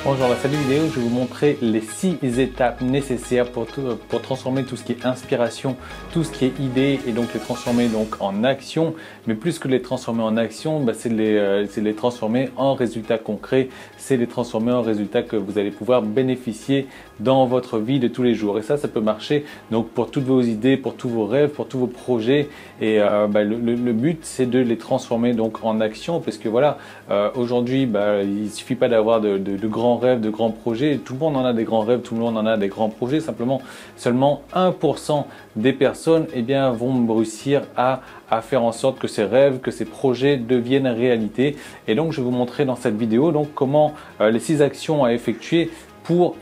Bonjour, dans cette vidéo, je vais vous montrer les 6 étapes nécessaires pour transformer tout ce qui est inspiration, tout ce qui est idée et donc les transformer donc en action. Mais plus que les transformer en action, c'est les transformer en résultats concrets, c'est les transformer en résultats que vous allez pouvoir bénéficier dans votre vie de tous les jours. Et ça peut marcher donc pour toutes vos idées, pour tous vos rêves, pour tous vos projets. Et le but, c'est de les transformer donc en action, parce que voilà, aujourd'hui, il suffit pas d'avoir de grands rêves, de grands projets. Tout le monde en a des grands rêves, tout le monde en a des grands projets. Simplement, seulement 1% des personnes vont réussir à faire en sorte que ces rêves, que ces projets deviennent réalité. Et donc, je vais vous montrer dans cette vidéo donc comment les 6 actions à effectuer pour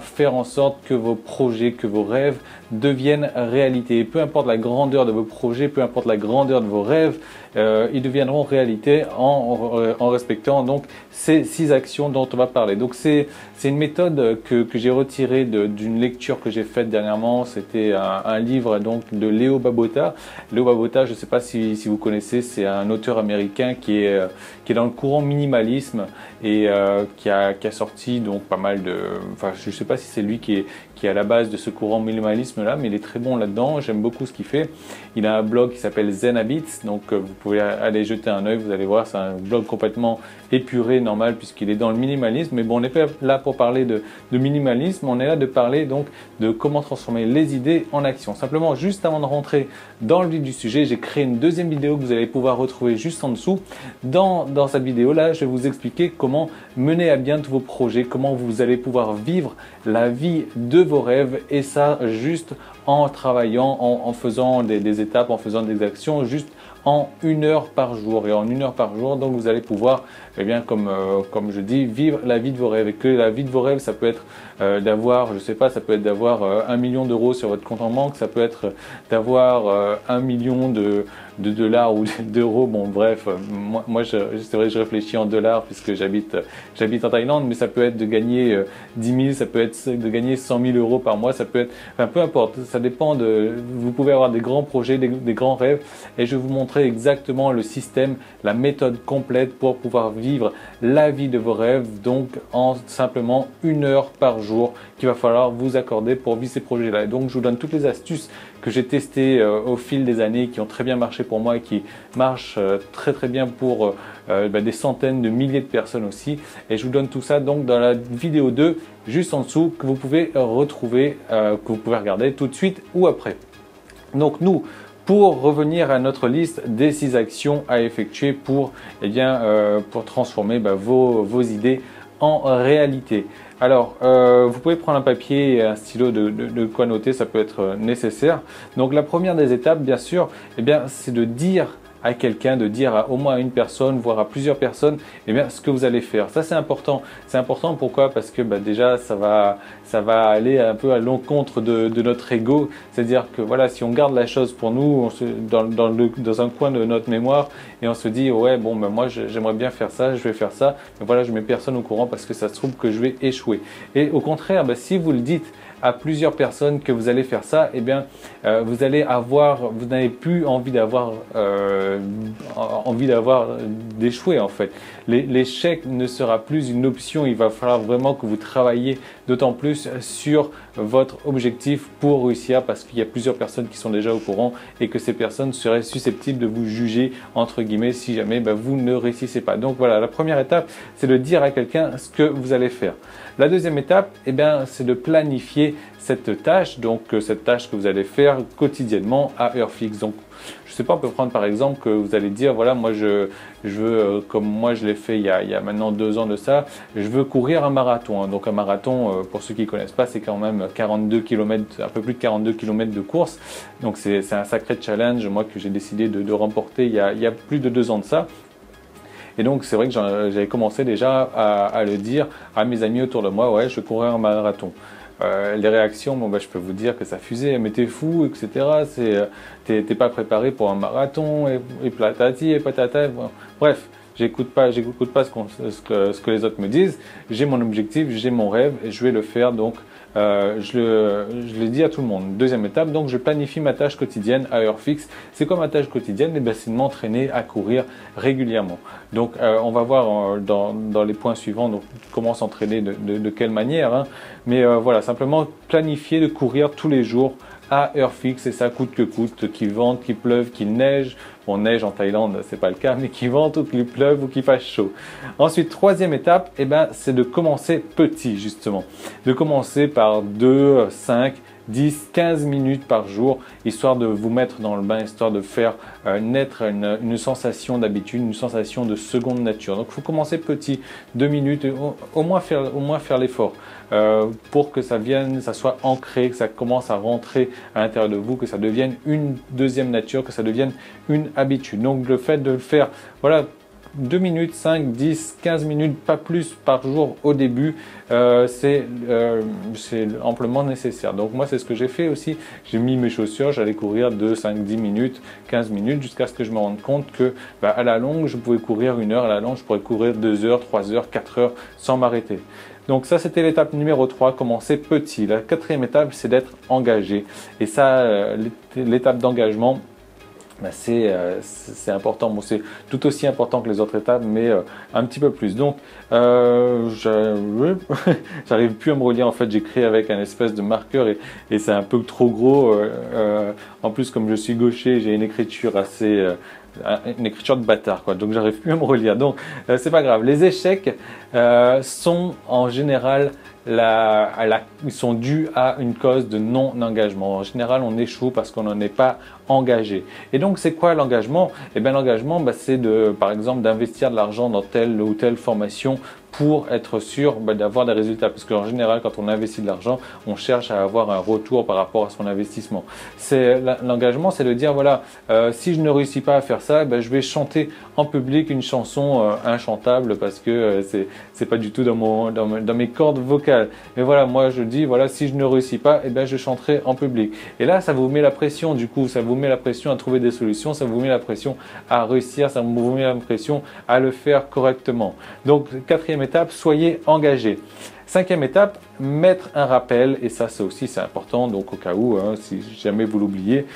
faire en sorte que vos projets, que vos rêves deviennent réalité. Et peu importe la grandeur de vos projets, peu importe la grandeur de vos rêves, ils deviendront réalité en respectant donc ces 6 actions dont on va parler. Donc c'est une méthode que j'ai retirée d'une lecture que j'ai faite dernièrement. C'était un livre donc de Leo Babauta. Leo Babauta, je ne sais pas si vous connaissez, c'est un auteur américain qui est dans le courant minimalisme et qui a sorti donc pas mal de... Enfin, je ne sais pas si c'est lui qui est à la base de ce courant minimalisme là, mais il est très bon là-dedans. J'aime beaucoup ce qu'il fait. Il a un blog qui s'appelle Zen Habits, donc vous pouvez aller jeter un œil, vous allez voir, c'est un blog complètement épuré, normal, puisqu'il est dans le minimalisme. Mais bon, on n'est pas là pour parler de minimalisme, on est là de parler donc de comment transformer les idées en action. Simplement, juste avant de rentrer dans le vif du sujet, j'ai créé une deuxième vidéo que vous allez pouvoir retrouver juste en dessous. Dans cette vidéo là, je vais vous expliquer comment mener à bien tous vos projets, comment vous allez pouvoir vivre la vie de vos rêves, et ça juste en travaillant, en faisant des étapes, en faisant des actions, juste en 1 heure par jour. Et en 1 heure par jour, donc vous allez pouvoir, comme je dis, vivre la vie de vos rêves. Et que la vie de vos rêves, ça peut être d'avoir, je sais pas, ça peut être d'avoir 1 million d'euros sur votre compte en banque, ça peut être d'avoir 1 million de dollars ou d'euros. Bon, bref, moi c'est vrai que je réfléchis en dollars puisque j'habite en Thaïlande, mais ça peut être de gagner 10 000, ça peut être de gagner 100 000 euros par mois, ça peut être, enfin peu importe, ça dépend vous pouvez avoir des grands projets, des grands rêves, et je vais vous montrer exactement le système, la méthode complète pour pouvoir vivre la vie de vos rêves, donc en simplement 1 heure par jour qu'il va falloir vous accorder pour vivre ces projets-là. Et donc je vous donne toutes les astuces que j'ai testées au fil des années, qui ont très bien marché pour moi et qui marchent très bien pour des centaines de milliers de personnes aussi. Et je vous donne tout ça donc dans la vidéo 2 juste en dessous, que vous pouvez retrouver, que vous pouvez regarder tout de suite ou après. Donc nous, pour revenir à notre liste des 6 actions à effectuer pour transformer vos idées en réalité. Alors, vous pouvez prendre un papier et un stylo de quoi noter, ça peut être nécessaire. Donc la première des étapes, bien sûr, c'est de dire à quelqu'un, de dire au moins à une personne, voire à plusieurs personnes, ce que vous allez faire. Ça, c'est important. C'est important, pourquoi? Parce que déjà, ça va aller un peu à l'encontre de notre ego. C'est-à-dire que voilà, si on garde la chose pour nous, dans un coin de notre mémoire, et on se dit, ouais, bon, moi, j'aimerais bien faire ça, je vais faire ça, mais voilà, je mets personne au courant parce que ça se trouve que je vais échouer. Et au contraire, si vous le dites à plusieurs personnes que vous allez faire ça, vous n'avez plus envie d'échouer en fait. L'échec ne sera plus une option, il va falloir vraiment que vous travailliez d'autant plus sur votre objectif pour réussir, parce qu'il y a plusieurs personnes qui sont déjà au courant et que ces personnes seraient susceptibles de vous juger entre guillemets si jamais vous ne réussissez pas. Donc voilà, la première étape, c'est de dire à quelqu'un ce que vous allez faire. La deuxième étape, c'est de planifier cette tâche, donc cette tâche que vous allez faire quotidiennement à heure fixe. Donc je sais pas, on peut prendre par exemple que vous allez dire, voilà, moi je veux, comme moi je l'ai fait il y a maintenant 2 ans de ça, je veux courir un marathon. Donc un marathon, pour ceux qui ne connaissent pas, c'est quand même 42 km, un peu plus de 42 km de course. Donc c'est un sacré challenge, moi, que j'ai décidé de remporter il y a plus de 2 ans de ça. Et donc c'est vrai que j'avais commencé déjà à le dire à mes amis autour de moi, ouais, je courais un marathon. Les réactions, je peux vous dire que ça fusait, mais t'es fou, etc. T'es pas préparé pour un marathon, et platati et patata. Bref, j'écoute pas ce que les autres me disent. J'ai mon objectif, j'ai mon rêve, et je vais le faire donc je l'ai dit à tout le monde. Deuxième étape, donc je planifie ma tâche quotidienne à heure fixe. C'est quoi ma tâche quotidienne? Et bien, c'est de m'entraîner à courir régulièrement. Donc on va voir dans les points suivants donc, comment s'entraîner de quelle manière. Hein. Mais voilà, simplement planifier de courir tous les jours à heure fixe et ça coûte que coûte, qu'il vente, qu'il pleuve, qu'il neige. Bon, neige en Thaïlande, c'est pas le cas, mais qu'il vente ou qu'il pleuve ou qu'il fasse chaud. Ensuite, troisième étape, eh ben, c'est de commencer petit justement. De commencer par 2, 5, 10, 15 minutes par jour, histoire de vous mettre dans le bain, histoire de faire naître une sensation d'habitude, une sensation de seconde nature. Donc, il faut commencer petit, 2 minutes, au moins faire l'effort pour que ça soit ancré, que ça commence à rentrer à l'intérieur de vous, que ça devienne une deuxième nature, que ça devienne une habitude. Donc, le fait de le faire, voilà, 2 minutes, 5, 10, 15 minutes, pas plus par jour au début, c'est amplement nécessaire. Donc moi, c'est ce que j'ai fait aussi. J'ai mis mes chaussures, j'allais courir 2, 5, 10 minutes, 15 minutes, jusqu'à ce que je me rende compte que à la longue, je pouvais courir 1 heure, à la longue, je pourrais courir 2 heures, 3 heures, 4 heures sans m'arrêter. Donc ça, c'était l'étape numéro 3, commencer petit. La quatrième étape, c'est d'être engagé. Et ça, l'étape d'engagement, c'est important, bon, c'est tout aussi important que les autres étapes, mais un petit peu plus. Donc, j'arrive plus à me relire. En fait, j'écris avec un espèce de marqueur et c'est un peu trop gros. En plus, comme je suis gaucher, j'ai une écriture assez une écriture de bâtard, quoi. Donc, j'arrive plus à me relire. Donc, c'est pas grave. Les échecs sont en général ils sont dus à une cause de non-engagement. En général, on échoue parce qu'on n'en est pas engagé. Et donc, c'est quoi l'engagement? Eh bien, l'engagement, c'est par exemple, d'investir de l'argent dans telle ou telle formation pour être sûr d'avoir des résultats. Parce qu'en général, quand on investit de l'argent, on cherche à avoir un retour par rapport à son investissement. L'engagement, c'est de dire, voilà, si je ne réussis pas à faire ça, je vais chanter en public une chanson inchantable parce que c'est pas du tout dans mes cordes vocales. Mais voilà, moi je dis, voilà, si je ne réussis pas, je chanterai en public. Et là, ça vous met la pression, du coup, ça vous met la pression à trouver des solutions, ça vous met la pression à réussir, ça vous met la pression à le faire correctement. Donc, quatrième étape, soyez engagés. Cinquième étape, mettre un rappel, et ça c'est important, donc au cas où, hein, si jamais vous l'oubliez,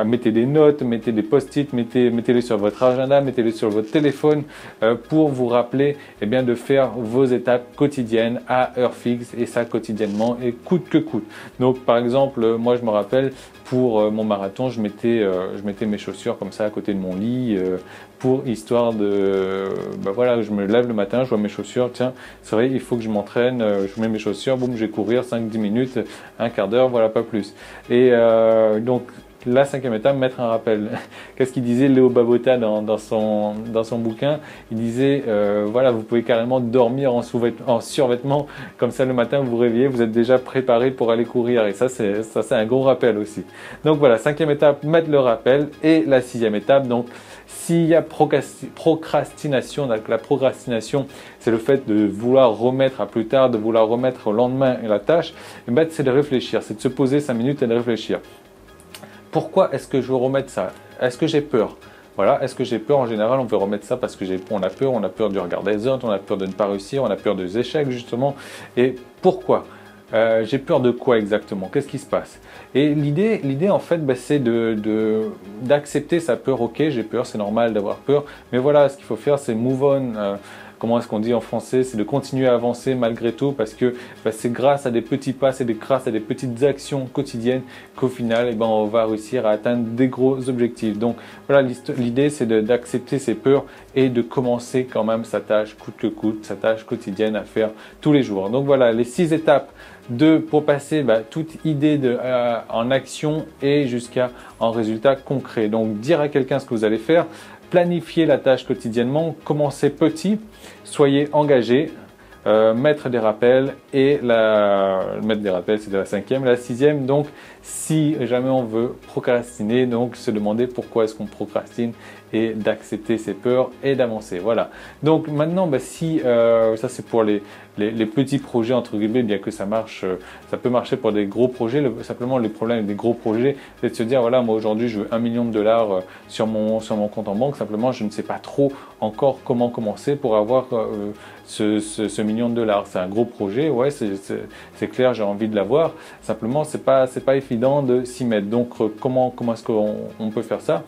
mettez des notes, mettez des post-it, mettez-les sur votre agenda, mettez-les sur votre téléphone pour vous rappeler de faire vos étapes quotidiennes à heure fixe, et ça quotidiennement et coûte que coûte. Donc par exemple, moi je me rappelle pour mon marathon, je mettais mes chaussures comme ça à côté de mon lit pour histoire de, voilà, je me lève le matin, je vois mes chaussures, tiens, c'est vrai, il faut que je m'entraîne, je mets mes chaussures, boum, je vais courir 5-10 minutes, un quart d'heure, voilà, pas plus. Et donc, la cinquième étape, mettre un rappel. Qu'est-ce qu'il disait Léo Babauta dans son bouquin? Il disait, voilà, vous pouvez carrément dormir en survêtement, comme ça le matin vous vous réveillez, vous êtes déjà préparé pour aller courir. Et ça c'est un gros rappel aussi. Donc voilà, cinquième étape, mettre le rappel. Et la sixième étape, donc s'il y a procrastination, donc la procrastination, c'est le fait de vouloir remettre à plus tard, de vouloir remettre au lendemain la tâche, c'est de réfléchir, c'est de se poser 5 minutes et de réfléchir. Pourquoi est-ce que je veux remettre ça? Est-ce que j'ai peur? Voilà, est-ce que j'ai peur? En général, on veut remettre ça parce que on a peur du regard des autres, on a peur de ne pas réussir, on a peur des échecs justement. Et pourquoi? J'ai peur de quoi exactement? Qu'est-ce qui se passe? Et l'idée en fait, c'est d'accepter sa peur. Ok, j'ai peur, c'est normal d'avoir peur, mais voilà, ce qu'il faut faire, c'est move on. Comment est-ce qu'on dit en français? C'est de continuer à avancer malgré tout parce que c'est grâce à des petits pas, c'est grâce à des petites actions quotidiennes qu'au final, on va réussir à atteindre des gros objectifs. Donc voilà, l'idée c'est d'accepter ses peurs et de commencer quand même sa tâche coûte que coûte, sa tâche quotidienne à faire tous les jours. Donc voilà, les 6 étapes pour passer toute idée en action et jusqu'à un résultat concret. Donc dire à quelqu'un ce que vous allez faire, planifier la tâche quotidiennement, commencer petit, soyez engagé, mettre des rappels et mettre des rappels, c'est de la cinquième. La sixième, donc si jamais on veut procrastiner, donc se demander pourquoi est-ce qu'on procrastine et d'accepter ses peurs et d'avancer. Voilà. Donc maintenant, si ça c'est pour les petits projets entre guillemets, bien que ça marche, ça peut marcher pour des gros projets. Simplement le problème avec des gros projets, c'est de se dire voilà, moi aujourd'hui je veux 1 million de dollars sur mon compte en banque. Simplement, je ne sais pas trop encore comment commencer pour avoir ce million de dollars. C'est un gros projet, ouais, c'est clair, j'ai envie de l'avoir. Simplement, c'est pas évident de s'y mettre. Donc, comment est-ce qu'on peut faire ça?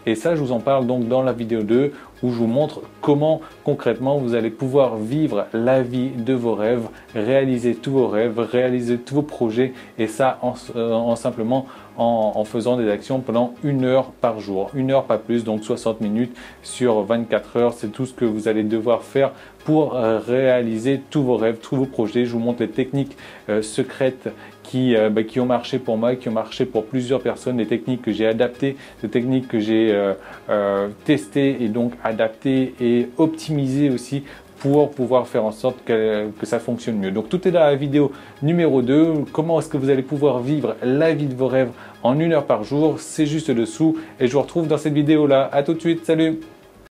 Et ça, je vous en parle donc dans la vidéo 2 où je vous montre comment concrètement vous allez pouvoir vivre la vie de vos rêves, réaliser tous vos rêves, réaliser tous vos projets et ça simplement en faisant des actions pendant 1 heure par jour. 1 heure, pas plus, donc 60 minutes sur 24 heures. C'est tout ce que vous allez devoir faire pour réaliser tous vos rêves, tous vos projets. Je vous montre les techniques secrètes qui ont marché pour moi, qui ont marché pour plusieurs personnes, des techniques que j'ai adaptées, des techniques que j'ai testées et donc adaptées et optimisées aussi pour pouvoir faire en sorte que ça fonctionne mieux. Donc tout est dans la vidéo numéro 2. Comment est-ce que vous allez pouvoir vivre la vie de vos rêves en 1 heure par jour? C'est juste dessous et je vous retrouve dans cette vidéo là. À tout de suite, salut!